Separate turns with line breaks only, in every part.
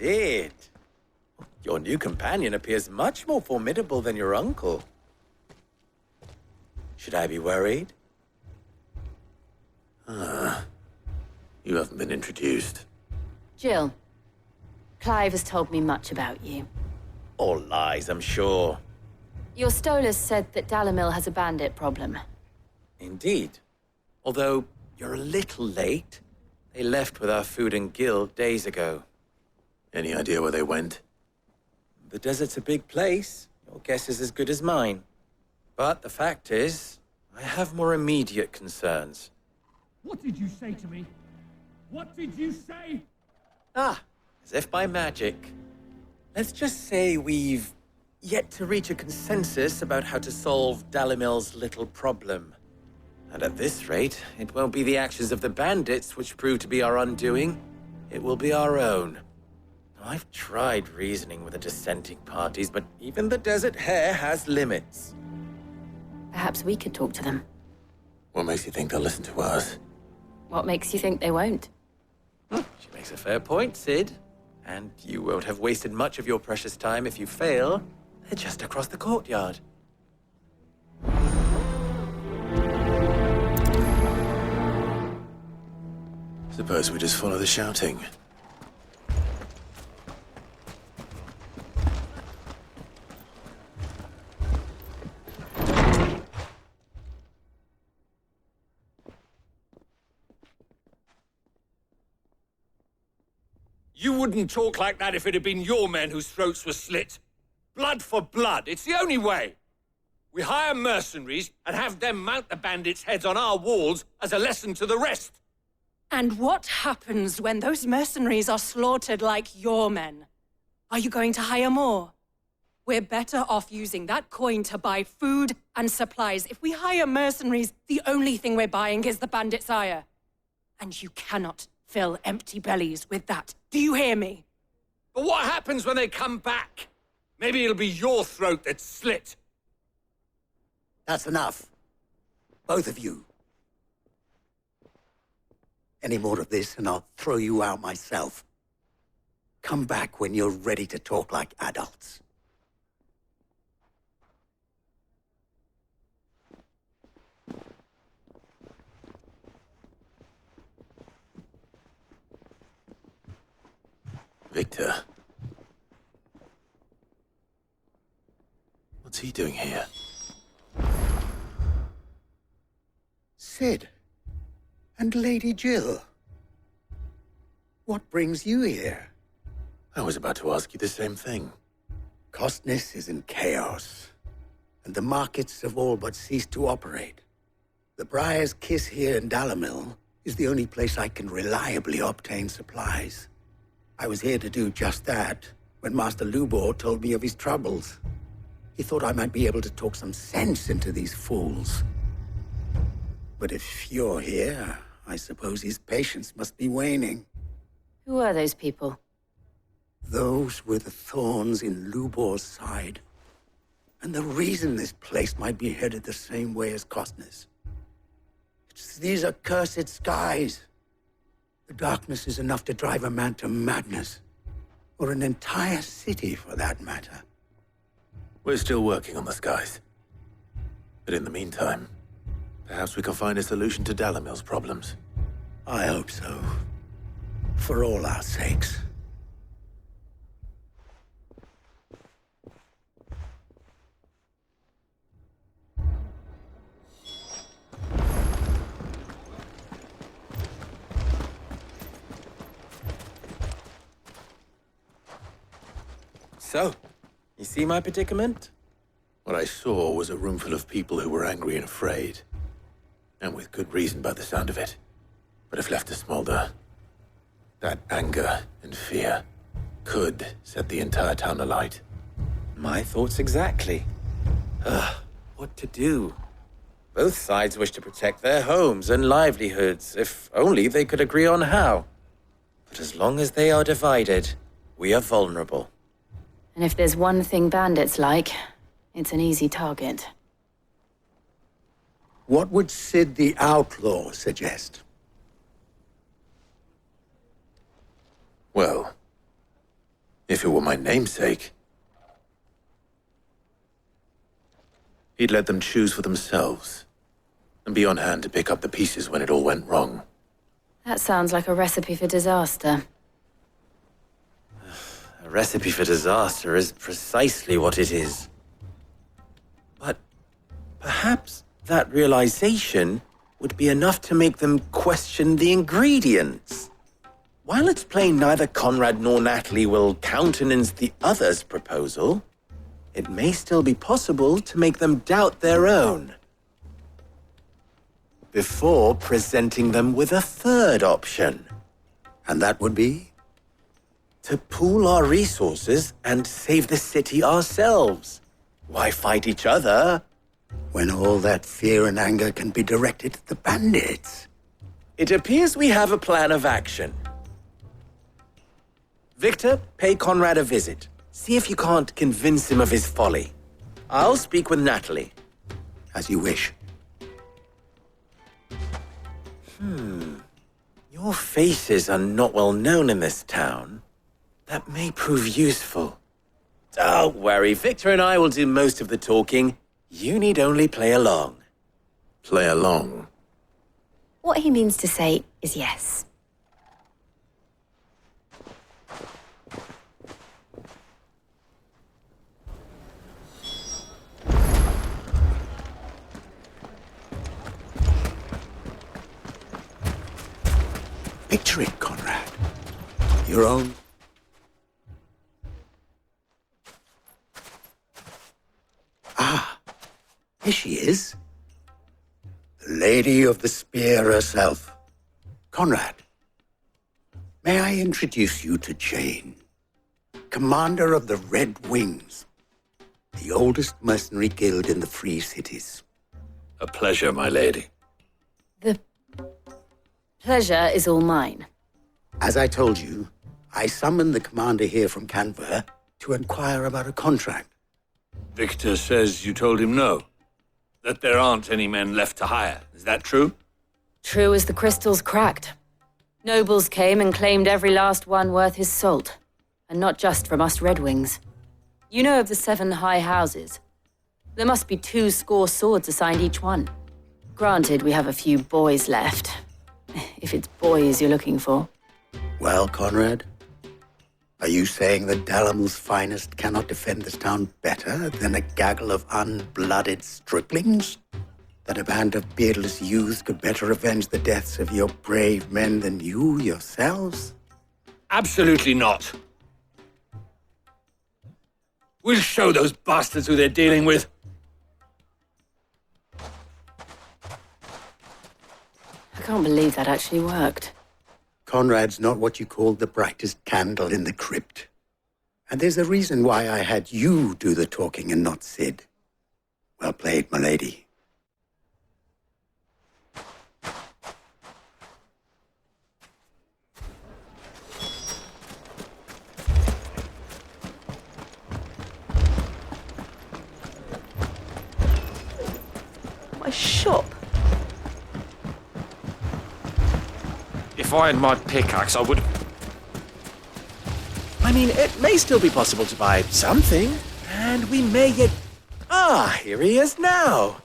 Sid. Your new companion appears much more formidable than your uncle. Should I be worried?
You haven't been introduced.
Jill, Clive has told me much about you.
All lies, I'm sure.
Your Stolas said that Dalimil has a bandit problem.
Indeed. Although, you're a little late. They left with our food and guild days ago.
Any idea where they went?
The desert's a big place. Your guess is as good as mine. But the fact is, I have more immediate concerns.
What did you say to me? What did you say?
Ah, as if by magic. Let's just say we've yet to reach a consensus about how to solve Dalimil's little problem. And at this rate, it won't be the actions of the bandits which prove to be our undoing. It will be our own. I've tried reasoning with the dissenting parties, but even the Desert Hare has limits.
Perhaps we could talk to them.
What makes you think they'll listen to us?
What makes you think they won't?
She makes a fair point, Sid. And you won't have wasted much of your precious time if you fail. They're just across the courtyard.
Suppose we just follow the shouting.
You wouldn't talk like that if it had been your men whose throats were slit. Blood for blood, it's the only way. We hire mercenaries and have them mount the bandits' heads on our walls as a lesson to the rest.
And what happens when those mercenaries are slaughtered like your men? Are you going to hire more? We're better off using that coin to buy food and supplies. If we hire mercenaries, the only thing we're buying is the bandits' ire. And you cannot fill empty bellies with that. Do you hear me?
But what happens when they come back? Maybe it'll be your throat that's slit.
That's enough. Both of you. Any more of this and I'll throw you out myself. Come back when you're ready to talk like adults.
Victor. What's he doing here?
Sid. And Lady Jill. What brings you here?
I was about to ask you the same thing.
Costness is in chaos, and the markets have all but ceased to operate. The Briar's Kiss here in Dalimil is the only place I can reliably obtain supplies. I was here to do just that when Master Lubor told me of his troubles. He thought I might be able to talk some sense into these fools. But if you're here, I suppose his patience must be waning.
Who are those people?
Those were the thorns in Lubor's side. And the reason this place might be headed the same way as Costness. It's these accursed skies. The darkness is enough to drive a man to madness. Or an entire city, for that matter.
We're still working on the skies. But in the meantime, perhaps we can find a solution to Dalimil's problems.
I hope so. For all our sakes.
So, you see my predicament?
What I saw was a room full of people who were angry and afraid. And with good reason by the sound of it. But if left to smolder, that anger and fear could set the entire town alight.
My thoughts exactly. What to do? Both sides wish to protect their homes and livelihoods, if only they could agree on how. But as long as they are divided, we are vulnerable.
And if there's one thing bandits like, it's an easy target.
What would Sid the Outlaw suggest?
Well, If it were my namesake, he'd let them choose for themselves and be on hand to pick up the pieces when it all went wrong.
That sounds like a recipe for disaster.
A recipe for disaster is precisely what it is. But perhaps that realization would be enough to make them question the ingredients. While it's plain neither Conrad nor Natalie will countenance the other's proposal, it may still be possible to make them doubt their own before presenting them with a third option.
And that would be?
To pool our resources and save the city ourselves. Why fight each other
When all that fear and anger can be directed at the bandits.
It appears we have a plan of action. Victor, pay Conrad a visit. See if you can't convince him of his folly. I'll speak with Natalie.
As you wish.
Your faces are not well known in this town. That may prove useful. Don't worry, Victor and I will do most of the talking. You need only play along.
Play along.
What he means to say is yes.
Picture it, Conrad. Your own... Here she is. The Lady of the Spear herself. Conrad, may I introduce you to Jane, commander of the Red Wings, the oldest mercenary guild in the Free Cities.
A pleasure, my lady.
The pleasure is all mine.
As I told you, I summoned the commander here from Canver to inquire about a contract.
Victor says you told him no. That there aren't any men left to hire. Is that true?
True as the crystals cracked. Nobles came and claimed every last one worth his salt. And not just from us Red Wings. You know of the 7 high houses. There must be 2 swords assigned each one. Granted, we have a few boys left. If it's boys you're looking for.
Well, Conrad, are you saying that Dalimil's finest cannot defend this town better than a gaggle of unblooded striplings? That a band of beardless youths could better avenge the deaths of your brave men than you yourselves?
Absolutely not. We'll show those bastards who they're dealing with.
I can't believe that actually worked.
Conrad's not what you call the brightest candle in the crypt. And there's a reason why I had you do the talking and not Sid. Well played, my lady.
My shop.
If I had my pickaxe, I would...
I mean, it may still be possible to buy something, and we may yet... Ah, here he is now.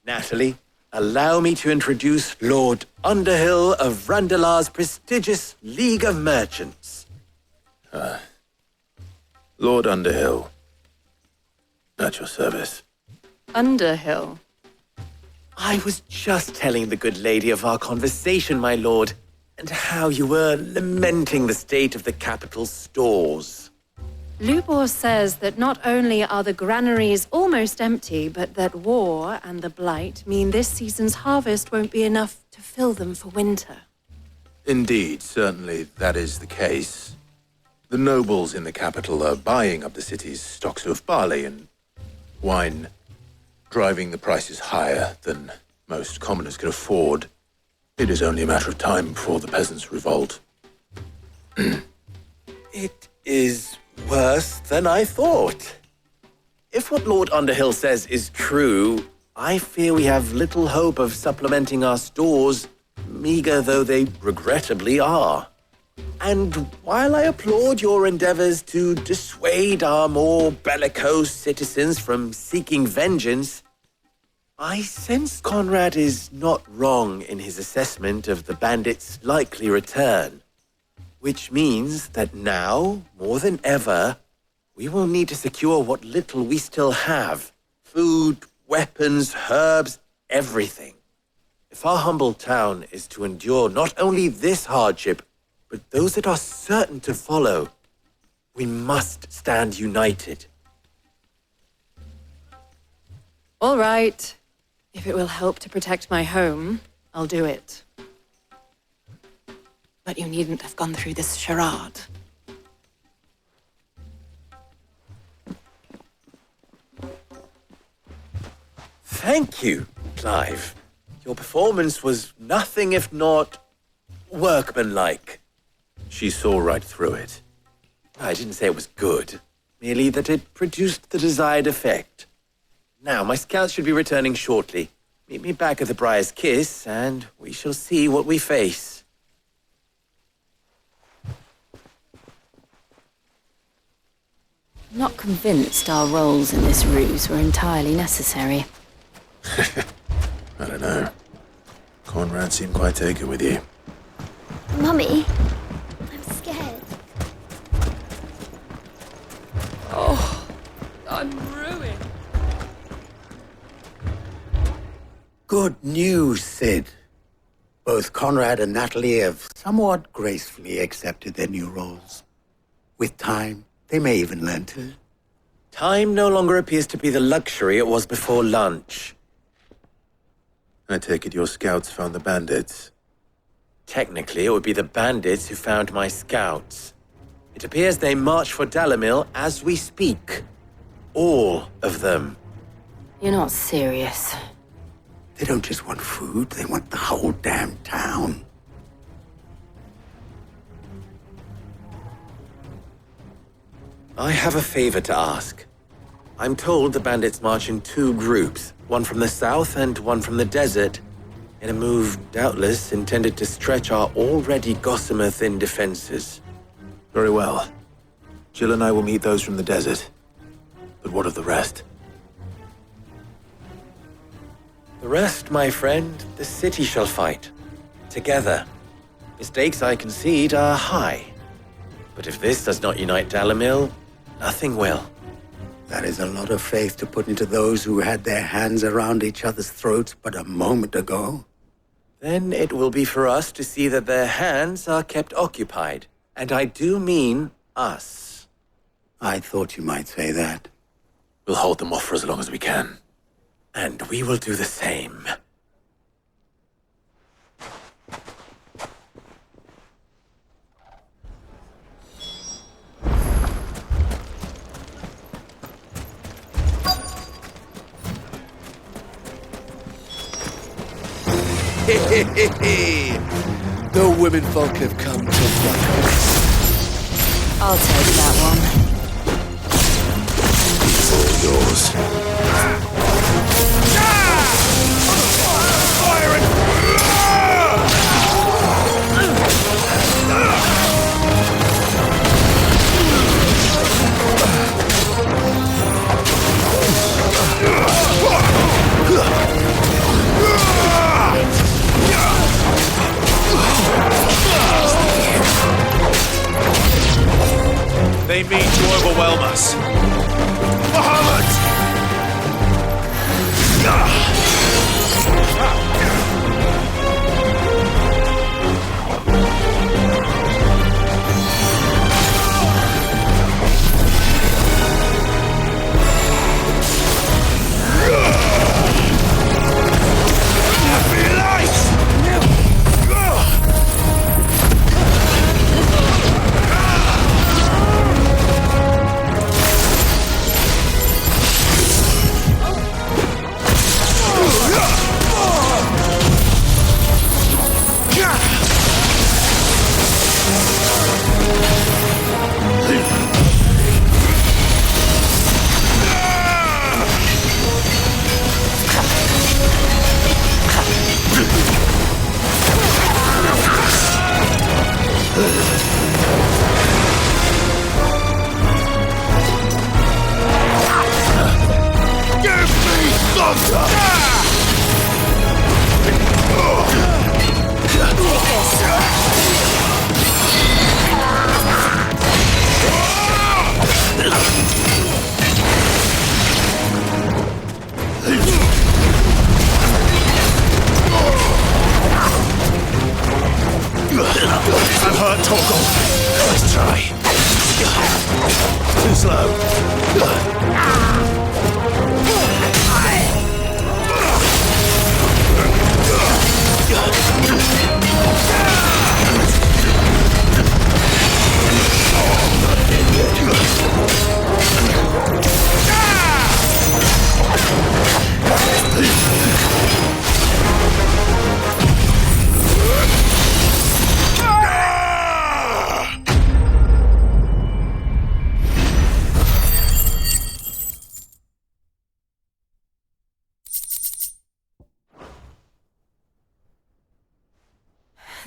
Natalie, allow me to introduce Lord Underhill of Randalar's prestigious League of Merchants.
Lord Underhill. At your service.
Underhill.
I was just telling the good lady of our conversation, my lord, and how you were lamenting the state of the capital's stores.
Lubor says that not only are the granaries almost empty, but that war and the Blight mean this season's harvest won't be enough to fill them for winter.
Indeed, certainly that is the case. The nobles in the capital are buying up the city's stocks of barley and wine, driving the prices higher than most commoners can afford. It is only a matter of time before the peasants revolt.
It is worse than I thought. If what Lord Underhill says is true, I fear we have little hope of supplementing our stores, meager though they regrettably are. And while I applaud your endeavors to dissuade our more bellicose citizens from seeking vengeance, I sense Conrad is not wrong in his assessment of the bandits' likely return. Which means that now, more than ever, we will need to secure what little we still have. Food, weapons, herbs, everything. If our humble town is to endure not only this hardship, but those that are certain to follow, we must stand united.
All right. If it will help to protect my home, I'll do it. But you needn't have gone through this charade.
Thank you, Clive. Your performance was nothing if not workmanlike.
She saw right through it.
I didn't say it was good, merely that it produced the desired effect. Now, my scouts should be returning shortly. Meet me back at the Briar's Kiss, and we shall see what we face.
I'm not convinced our roles in this ruse were entirely necessary.
I don't know. Conrad seemed quite taken with you.
Mummy, I'm scared.
Oh, I'm ruined.
Good news, Sid. Both Conrad and Natalie have somewhat gracefully accepted their new roles. With time, they may even learn to.
Time no longer appears to be the luxury it was before lunch.
I take it your scouts found the bandits.
Technically, it would be the bandits who found my scouts. It appears they march for Dalimil as we speak. All of them.
You're not serious.
They don't just want food, they want the whole damn town.
I have a favor to ask. I'm told the bandits march in two groups, one from the south and one from the desert, in a move doubtless intended to stretch our already gossamer-thin defenses.
Very well. Jill and I will meet those from the desert. But what of the rest?
The rest, my friend, the city shall fight. Together. The stakes, I concede, are high. But if this does not unite Dalimil, nothing will.
That is a lot of faith to put into those who had their hands around each other's throats but a moment ago.
Then it will be for us to see that their hands are kept occupied. And I do mean us.
I thought you might say that.
We'll hold them off for as long as we can.
And we will do the same.
The women folk have come to breakfast.
I'll take that one.
It's all yours. They mean to overwhelm us. Muhammad!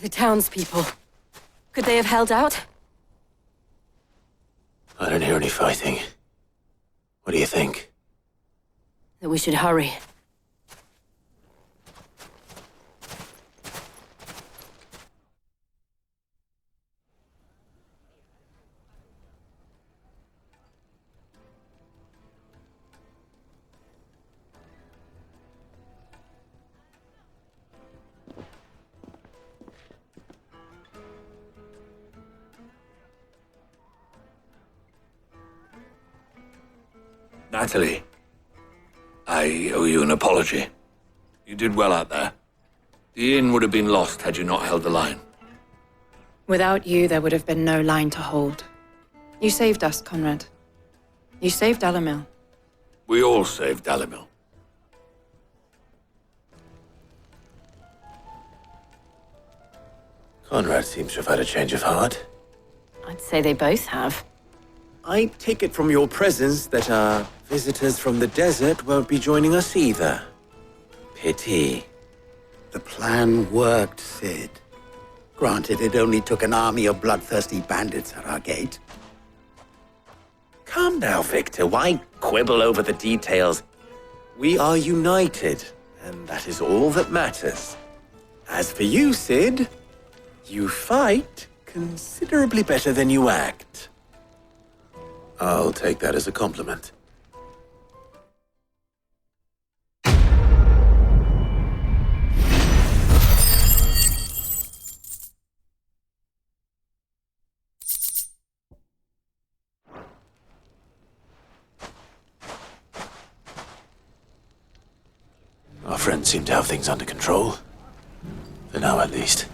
The townspeople. Could they have held out?
I don't hear any fighting. What do you think?
That we should hurry.
Natalie, I owe you an apology. You did well out there. The inn would have been lost had you not held the line.
Without you, there would have been no line to hold. You saved us, Conrad. You saved Dalimil.
We all saved Dalimil.
Conrad seems to have had a change of heart.
I'd say they both have.
I take it from your presence that our visitors from the desert won't be joining us either. Pity.
The plan worked, Sid. Granted, it only took an army of bloodthirsty bandits at our gate.
Calm now, Victor. Why quibble over the details? We are united, and that is all that matters. As for you, Sid, you fight considerably better than you act.
I'll take that as a compliment. Our friends seem to have things under control. For now, at least.